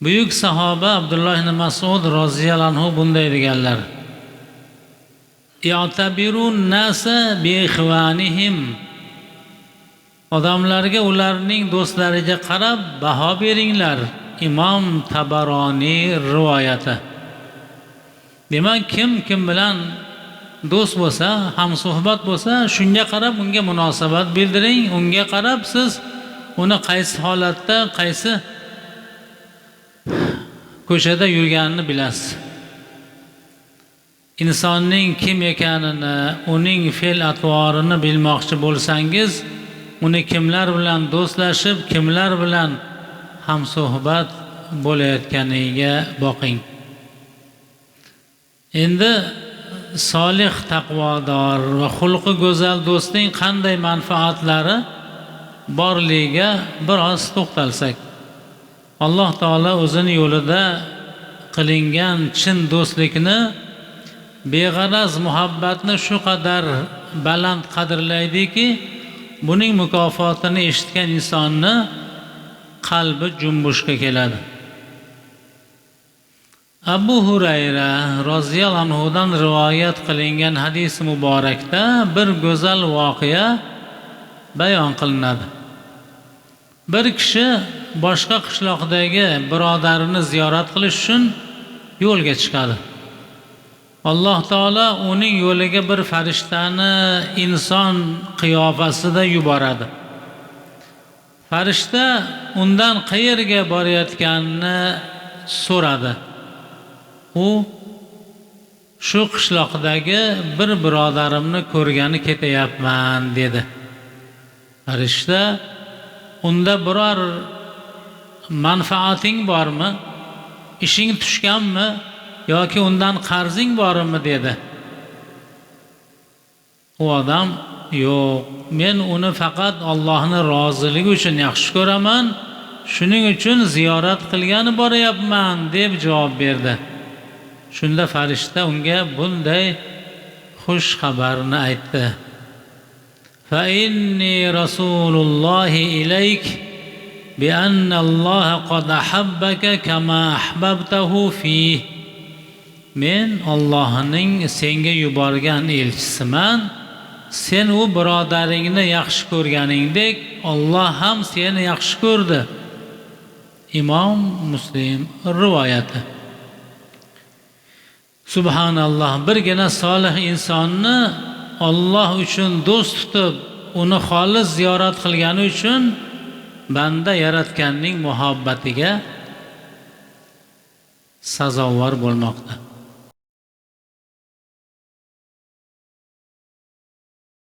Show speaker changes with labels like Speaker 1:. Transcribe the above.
Speaker 1: Buyuk sahoba Abdulloh ibn Mas'ud roziyallohu anhu bunday deganlar: "Ya'tabirun nasa bi ikhwanihim." Odamlarga ularning do'stlariga qarab baho beringlar. Imom Tabaroniy rivoyati. Demak, kim bilan do'st bo'lsa, hamsuhbat bo'lsa, shunga qarab unga munosabat bildiring. Unga qarab siz uni qaysi holatda, qaysi ko'chada yurganini bilasiz. Insonning kim ekanini, uning fe'l-atvorini bilmoqchi bo'lsangiz, uni kimlar bilan do'stlashib, kimlar bilan hamsuhbat bo'layotganiga boqing. Endi solih, taqvodor va xulqi go'zal do'stning qanday manfaatlari borligiga biroz to'xtalsak. Alloh taolo o'zining yo'lida qilingan chin do'stlikni, beg'araz muhabbatni shu qadar baland qadrlaydiki, buning mukofotini eshitgan insonni qalbi junbushga keladi. Abu Hurayra roziyallohu anhudan rivoyat qilingan hadis muborakda bir go'zal voqea bayon qilinadi. Bir kishi boshqa qishloqdagi birodarini ziyorat qilish uchun yo'lga chiqadi. Alloh taolo uning yo'liga bir farishtani inson qiyofasida yuboradi. Farishta undan qayerga borayotganini so'radi. U shu qishloqdagi bir birodarimni ko'rgani ketayapman dedi. Farishta unda biror manfaating bormi? Ishing tushganmi yoki undan qarzing bormi dedi. U odam yo'q, men uni faqat Allohning roziligi uchun yaxshi ko'raman, shuning uchun ziyorat qilgani boryapman deb javob berdi. Shunda farishta unga bunday xush xabarni aytdi. Fa inni rasulullohi ilayk bi anna Alloh qad ahabbaka kama ahbabtahu fi. Men Allohning senga yuborgan elchisiman. Sen u birodaringni yaxshi ko'rganingdek, Alloh ham seni yaxshi ko'rdi. Imom Muslim rivoyati. Subhanalloh, birgina solih insonni Alloh uchun do'st tutib, uni xolis ziyorat qilgani uchun banda yaratganning muhabbatiga sazovor bo'lmoqda.